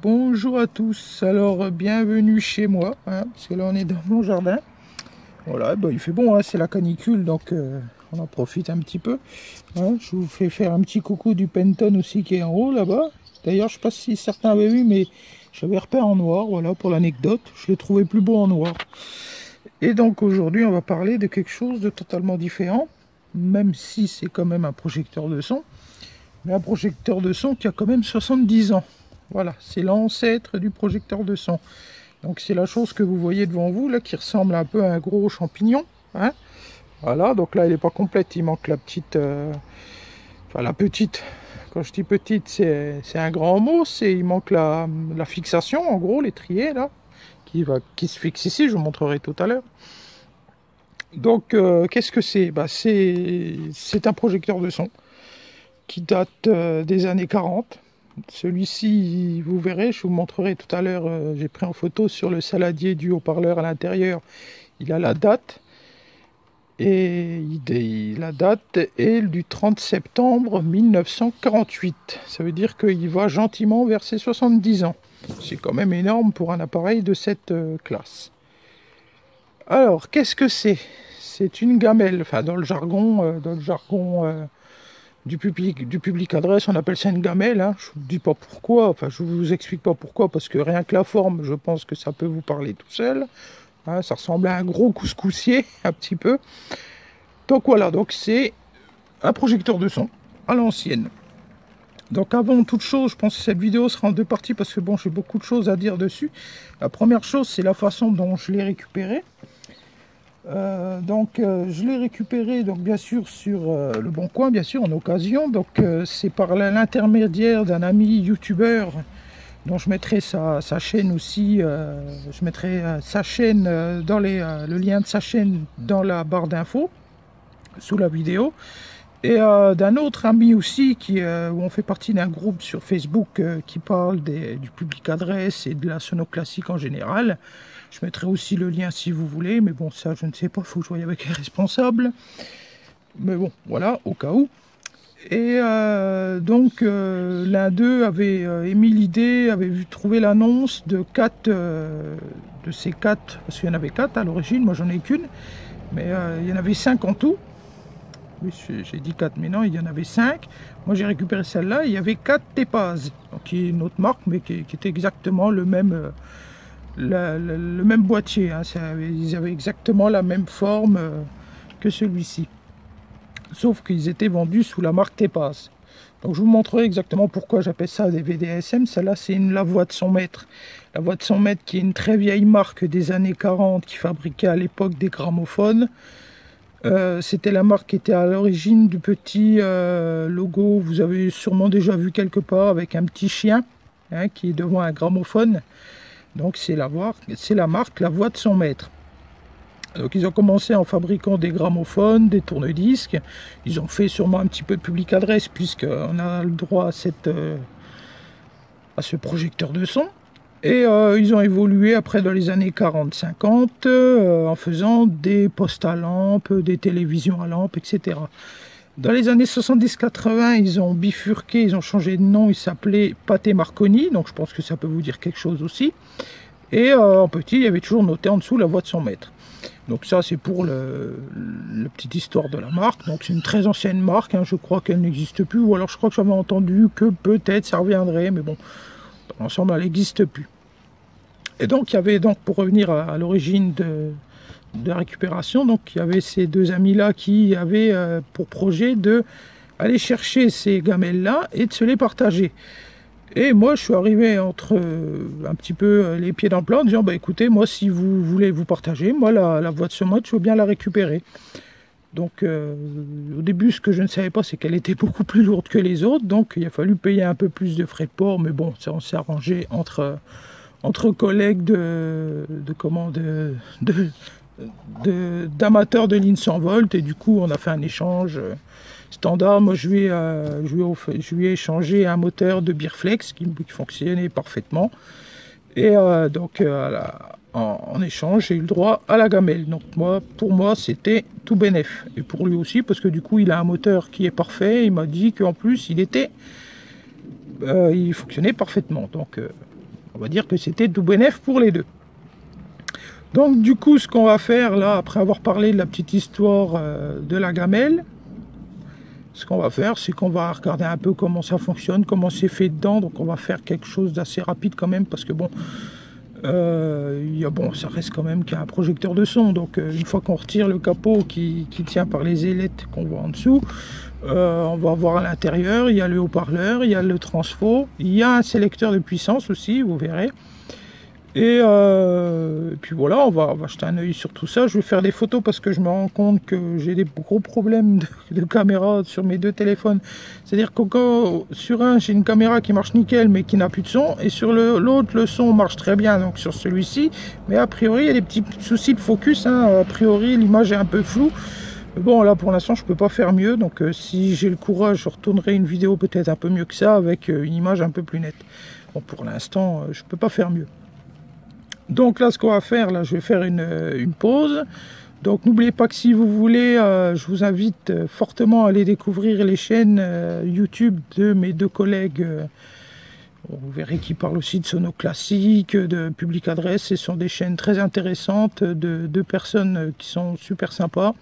Bonjour à tous, alors bienvenue chez moi, parce que là on est dans mon jardin. Voilà, il fait bon, c'est la canicule, donc on en profite un petit peu. Je vous fais faire un petit coucou du Penton aussi qui est en haut là-bas. D'ailleurs, je ne sais pas si certains avaient vu, mais j'avais repeint en noir, voilà, pour l'anecdote. Je l'ai trouvé plus beau en noir. Et donc aujourd'hui, on va parler de quelque chose de totalement différent, même si c'est quand même un projecteur de son. Mais un projecteur de son qui a quand même 70 ans. Voilà, c'est l'ancêtre du projecteur de son. Donc c'est la chose que vous voyez devant vous, là, qui ressemble un peu à un gros champignon. Voilà, donc là, elle n'est pas complète, il manque la petite... Enfin, la petite, quand je dis petite, c'est un grand mot, il manque la fixation, en gros, l'étrier, là, qui se fixe ici, je vous montrerai tout à l'heure. Donc, qu'est-ce que c'est? C'est un projecteur de son qui date des années 40. Celui-ci, vous verrez, je vous montrerai tout à l'heure, j'ai pris en photo sur le saladier du haut-parleur à l'intérieur. Il a la date, et la date est du 30 septembre 1948. Ça veut dire qu'il va gentiment vers ses 70 ans. C'est quand même énorme pour un appareil de cette classe. Alors, qu'est-ce que c'est? C'est une gamelle, enfin dans le jargon du public adresse, on appelle ça une gamelle. Je ne vous dis pas pourquoi, enfin je vous explique pas pourquoi, parce que rien que la forme, je pense que ça peut vous parler tout seul. Ça ressemble à un gros couscoussier, un petit peu. Donc voilà, donc c'est un projecteur de son à l'ancienne. Donc avant toute chose, je pense que cette vidéo sera en deux parties, parce que bon, j'ai beaucoup de choses à dire dessus. La première chose, c'est la façon dont je l'ai récupéré. Je l'ai récupéré donc bien sûr sur le Bon Coin, bien sûr en occasion. Donc c'est par l'intermédiaire d'un ami youtubeur dont je mettrai sa chaîne aussi. Je mettrai sa chaîne le lien de sa chaîne dans la barre d'infos sous la vidéo. Et d'un autre ami aussi où on fait partie d'un groupe sur Facebook qui parle du public adresse et de la sonoclassique en général. Je mettrai aussi le lien si vous voulez, mais bon, ça je ne sais pas, il faut que je voie avec les responsables. Mais bon, voilà, au cas où. Et l'un d'eux avait émis l'idée, avait trouvé l'annonce de ces 4, parce qu'il y en avait 4 à l'origine, moi j'en ai qu'une, mais il y en avait 5 en tout. Oui, j'ai dit 4, mais non, il y en avait 5. Moi j'ai récupéré celle-là, il y avait 4 Tepaz, qui est une autre marque, mais qui était exactement le même boîtier. Ils avaient exactement la même forme que celui-ci. Sauf qu'ils étaient vendus sous la marque Tepaz. Donc je vous montrerai exactement pourquoi j'appelle ça des VDSM. Celle-là, c'est la voix de son maître. La voix de son maître qui est une très vieille marque des années 40 qui fabriquait à l'époque des gramophones. C'était la marque qui était à l'origine du petit logo, vous avez sûrement déjà vu quelque part, avec un petit chien qui est devant un gramophone. Donc c'est la marque, la voix de son maître. Donc ils ont commencé en fabriquant des gramophones, des tourne-disques. Ils ont fait sûrement un petit peu de public adresse, puisqu'on a le droit à ce projecteur de son. Et ils ont évolué après dans les années 40-50 en faisant des postes à lampe, des télévisions à lampe, etc. Dans les années 70-80, ils ont bifurqué, ils ont changé de nom, ils s'appelaient Pathé Marconi, donc je pense que ça peut vous dire quelque chose aussi. Et en petit, il y avait toujours noté en dessous la voix de son maître. Donc ça, c'est pour la petite histoire de la marque. Donc c'est une très ancienne marque, je crois qu'elle n'existe plus, ou alors je crois que j'avais entendu que peut-être ça reviendrait, mais bon, dans l'ensemble, elle n'existe plus. Et donc, il y avait, donc, pour revenir à l'origine de la récupération, donc il y avait ces deux amis-là qui avaient pour projet d'aller chercher ces gamelles-là et de se les partager. Et moi, je suis arrivé entre un petit peu les pieds dans le plat en disant, écoutez, moi, si vous voulez vous partager, moi, la voix de ce mode, je veux bien la récupérer. Donc, au début, ce que je ne savais pas, c'est qu'elle était beaucoup plus lourde que les autres, donc il a fallu payer un peu plus de frais de port, mais bon, ça, on s'est arrangé entre collègues d'amateurs de lignes sans volt, et du coup on a fait un échange standard. Moi je lui ai échangé un moteur de Beerflex qui fonctionnait parfaitement, et en échange j'ai eu le droit à la gamelle. Donc pour moi c'était tout bénef, et pour lui aussi, parce que du coup il a un moteur qui est parfait. Il m'a dit qu'en plus il fonctionnait parfaitement, donc on va dire que c'était tout bénef pour les deux. Donc du coup, ce qu'on va faire là, après avoir parlé de la petite histoire de la gamelle, ce qu'on va faire, c'est qu'on va regarder un peu comment ça fonctionne, comment c'est fait dedans. Donc on va faire quelque chose d'assez rapide quand même, parce que bon, ça reste quand même qu'il y a un projecteur de son. Donc une fois qu'on retire le capot qui tient par les ailettes qu'on voit en dessous, on va voir à l'intérieur, il y a le haut-parleur, il y a le transfo, il y a un sélecteur de puissance aussi, vous verrez. Et puis voilà, on va jeter un œil sur tout ça. Je vais faire des photos parce que je me rends compte que j'ai des gros problèmes de caméra sur mes deux téléphones. C'est-à-dire que sur un, j'ai une caméra qui marche nickel mais qui n'a plus de son. Et sur l'autre, le son marche très bien, donc sur celui-ci. Mais a priori, il y a des petits soucis de focus. Hein. A priori, l'image est un peu floue. Bon, là, pour l'instant, je ne peux pas faire mieux. Donc, si j'ai le courage, je retournerai une vidéo peut-être un peu mieux que ça, avec une image un peu plus nette. Bon, pour l'instant, je ne peux pas faire mieux. Donc là, ce qu'on va faire, là, je vais faire une pause. Donc n'oubliez pas que si vous voulez, je vous invite fortement à aller découvrir les chaînes YouTube de mes deux collègues. Vous verrez qu'ils parlent aussi de sono classique, de public adresse. Ce sont des chaînes très intéressantes de deux personnes qui sont super sympas.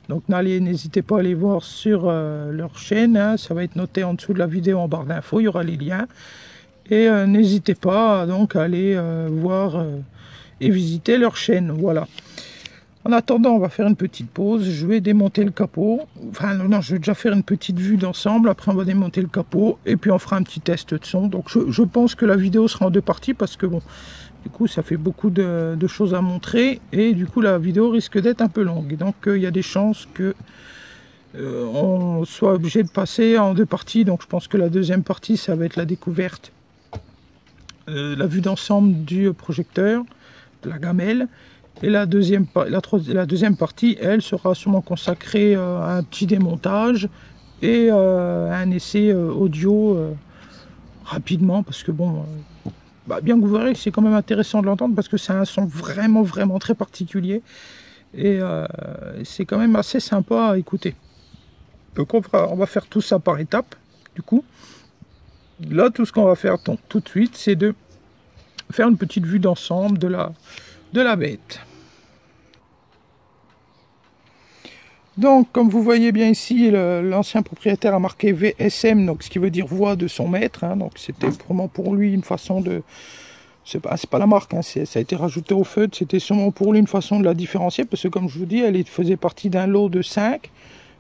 Donc n'hésitez pas à aller voir sur leur chaîne. Hein. Ça va être noté en dessous de la vidéo en barre d'infos. Il y aura les liens. Et n'hésitez pas donc à aller voir et visiter leur chaîne. Voilà. En attendant, on va faire une petite pause. Je vais démonter le capot. Enfin, non, je vais déjà faire une petite vue d'ensemble. Après, on va démonter le capot. Et puis, on fera un petit test de son. Donc, je pense que la vidéo sera en deux parties. Parce que, bon, du coup, ça fait beaucoup de choses à montrer. Et du coup, la vidéo risque d'être un peu longue. Donc, il y a des chances que on soit obligé de passer en deux parties. Donc, je pense que la deuxième partie, ça va être la découverte. La vue d'ensemble du projecteur, de la gamelle, et la deuxième partie, elle, sera sûrement consacrée à un petit démontage et à un essai audio rapidement, parce que bon, bien que vous verrez que c'est quand même intéressant de l'entendre, parce que c'est un son vraiment très particulier, et c'est quand même assez sympa à écouter. Donc on va faire tout ça par étapes, du coup. Là, tout ce qu'on va faire tout de suite, c'est de faire une petite vue d'ensemble de la bête. Donc, comme vous voyez bien ici, l'ancien propriétaire a marqué VSM, donc ce qui veut dire voix de son maître. Hein, donc, c'était vraiment pour lui une façon de... C'est pas la marque, hein, ça a été rajouté au feutre. C'était sûrement pour lui une façon de la différencier, parce que comme je vous dis, elle faisait partie d'un lot de 5.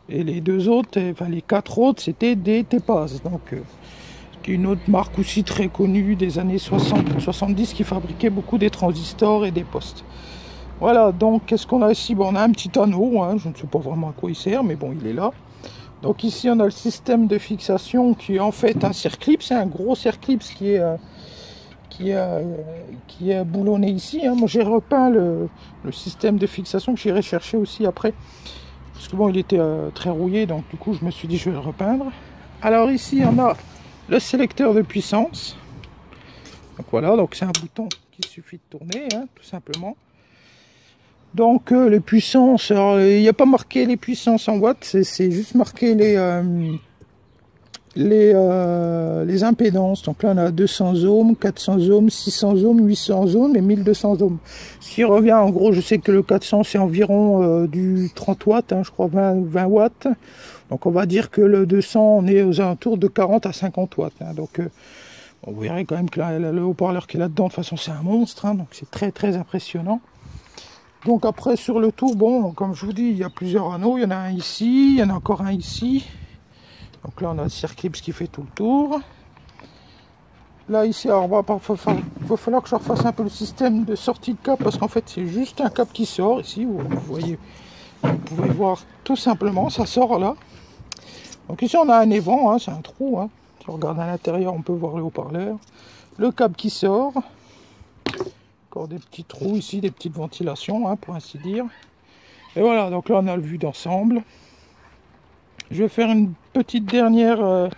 Et les deux autres, enfin les 4 autres, c'était des Tepaz. Donc, une autre marque aussi très connue des années 60-70 qui fabriquait beaucoup des transistors et des postes. Voilà, donc qu'est-ce qu'on a ici? Bon, on a un petit anneau, hein, je ne sais pas vraiment à quoi il sert, mais bon, il est là. Donc ici, on a le système de fixation qui est en fait un circlips, c'est un gros circlips qui est boulonné ici. Hein. Moi, j'ai repeint le système de fixation que j'irai chercher aussi après. Parce que bon, il était très rouillé, donc du coup, je me suis dit, je vais le repeindre. Alors ici, on a le sélecteur de puissance. Donc voilà, donc c'est un bouton qu'il suffit de tourner, hein, tout simplement. Donc les puissances, il n'y a pas marqué les puissances en watts, c'est juste marqué les impédances. Donc là on a 200 ohms, 400 ohms, 600 ohms, 800 ohms et 1200 ohms. Ce qui revient en gros, je sais que le 400 c'est environ du 30 watts, hein, je crois 20 watts. Donc on va dire que le 200 on est aux alentours de 40 à 50 watts. Hein. Donc vous verrez quand même que le haut-parleur qui est là-dedans, de toute façon c'est un monstre, hein, donc c'est très impressionnant. Donc après sur le tour, bon, comme je vous dis, il y a plusieurs anneaux, il y en a un ici, il y en a encore un ici. Donc là on a le circlips qui fait tout le tour. Là ici, alors va falloir que je refasse un peu le système de sortie de câble, parce qu'en fait c'est juste un câble qui sort ici, vous voyez, vous pouvez voir tout simplement, ça sort là. Donc ici on a un évent, hein, c'est un trou, hein. Si on regarde à l'intérieur on peut voir le haut-parleur. Le câble qui sort. Encore des petits trous ici, des petites ventilations, hein, pour ainsi dire. Et voilà, donc là on a le vue d'ensemble. Je vais faire une petite dernière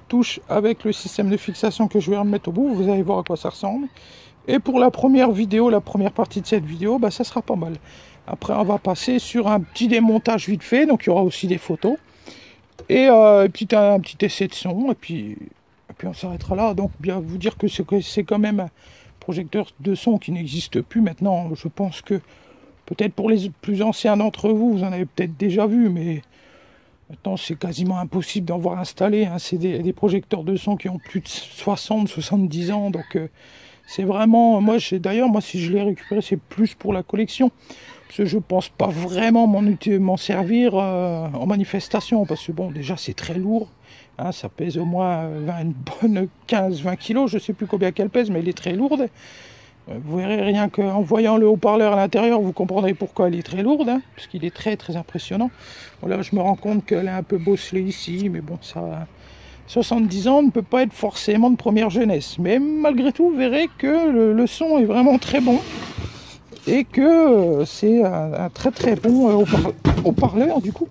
touche avec le système de fixation que je vais remettre au bout. Vous allez voir à quoi ça ressemble. Et pour la première vidéo, la première partie de cette vidéo, ça sera pas mal. Après on va passer sur un petit démontage vite fait, donc il y aura aussi des photos. Et un petit essai de son, et puis on s'arrêtera là. Donc bien vous dire que c'est quand même projecteurs de son qui n'existent plus maintenant. Je pense que peut-être pour les plus anciens d'entre vous, vous en avez peut-être déjà vu, mais maintenant c'est quasiment impossible d'en voir installé. Hein. C'est des projecteurs de son qui ont plus de 60-70 ans, donc c'est vraiment... Moi, si je l'ai récupéré, c'est plus pour la collection. Parce que je pense pas vraiment m'en servir en manifestation, parce que bon, déjà c'est très lourd. Hein, ça pèse au moins une bonne 15-20 kg, je sais plus combien qu'elle pèse, mais elle est très lourde. Vous verrez rien qu'en voyant le haut-parleur à l'intérieur, vous comprendrez pourquoi elle est très lourde, hein, parce qu'il est très très impressionnant. Bon, là, je me rends compte qu'elle est un peu bosselée ici, mais bon, ça, 70 ans ne peut pas être forcément de première jeunesse. Mais malgré tout, vous verrez que le son est vraiment très bon et que c'est un très très bon haut-parleur du coup.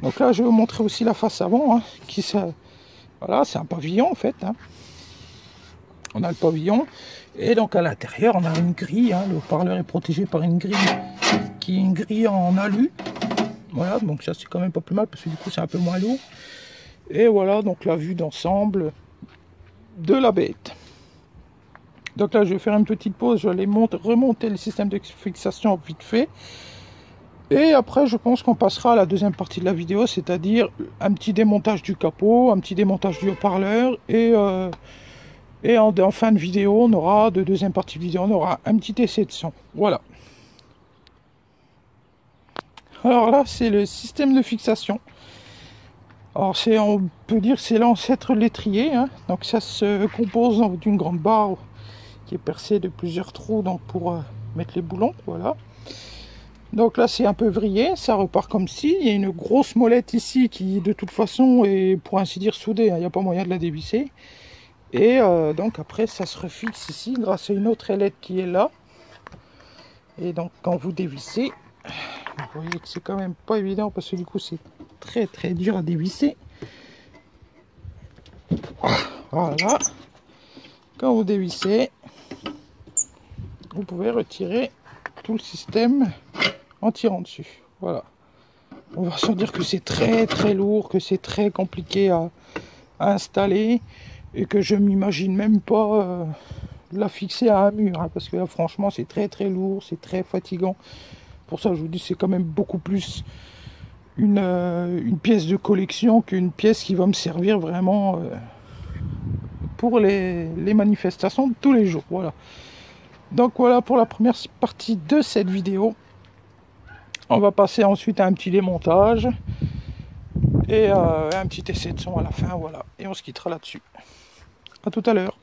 Donc là, je vais vous montrer aussi la face avant, hein, voilà, c'est un pavillon en fait. Hein. On a le pavillon et donc à l'intérieur, on a une grille. Hein, le haut-parleur est protégé par une grille qui est une grille en alu. Voilà, donc ça c'est quand même pas plus mal parce que du coup c'est un peu moins lourd. Et voilà donc la vue d'ensemble de la bête. Donc là je vais faire une petite pause, je vais remonter le système de fixation vite fait. Et après je pense qu'on passera à la deuxième partie de la vidéo, c'est-à-dire un petit démontage du capot, un petit démontage du haut-parleur et en fin de vidéo, deuxième partie de vidéo, on aura un petit essai de son. Voilà. Alors là c'est le système de fixation. Alors on peut dire que c'est l'ancêtre de l'étrier, hein. Donc ça se compose d'une grande barre qui est percée de plusieurs trous donc pour mettre les boulons, voilà. Donc là c'est un peu vrillé, ça repart comme ci, il y a une grosse molette ici qui de toute façon est pour ainsi dire soudée, hein. Il n'y a pas moyen de la dévisser. Et donc après ça se refixe ici grâce à une autre ailette qui est là. Et donc quand vous dévissez, vous voyez que c'est quand même pas évident parce que du coup c'est très très dur à dévisser. Voilà. Quand vous dévissez, vous pouvez retirer tout le système en tirant dessus. Voilà. On va se dire que c'est très très lourd, que c'est très compliqué à installer et que je m'imagine même pas la fixer à un mur, hein, parce que là franchement c'est très très lourd, c'est très fatigant. Pour ça je vous dis c'est quand même beaucoup plus une pièce de collection qu'une pièce qui va me servir vraiment pour les manifestations de tous les jours. Voilà. Donc voilà pour la première partie de cette vidéo. On va passer ensuite à un petit démontage et un petit essai de son à la fin. Voilà. Et on se quittera là-dessus. À tout à l'heure.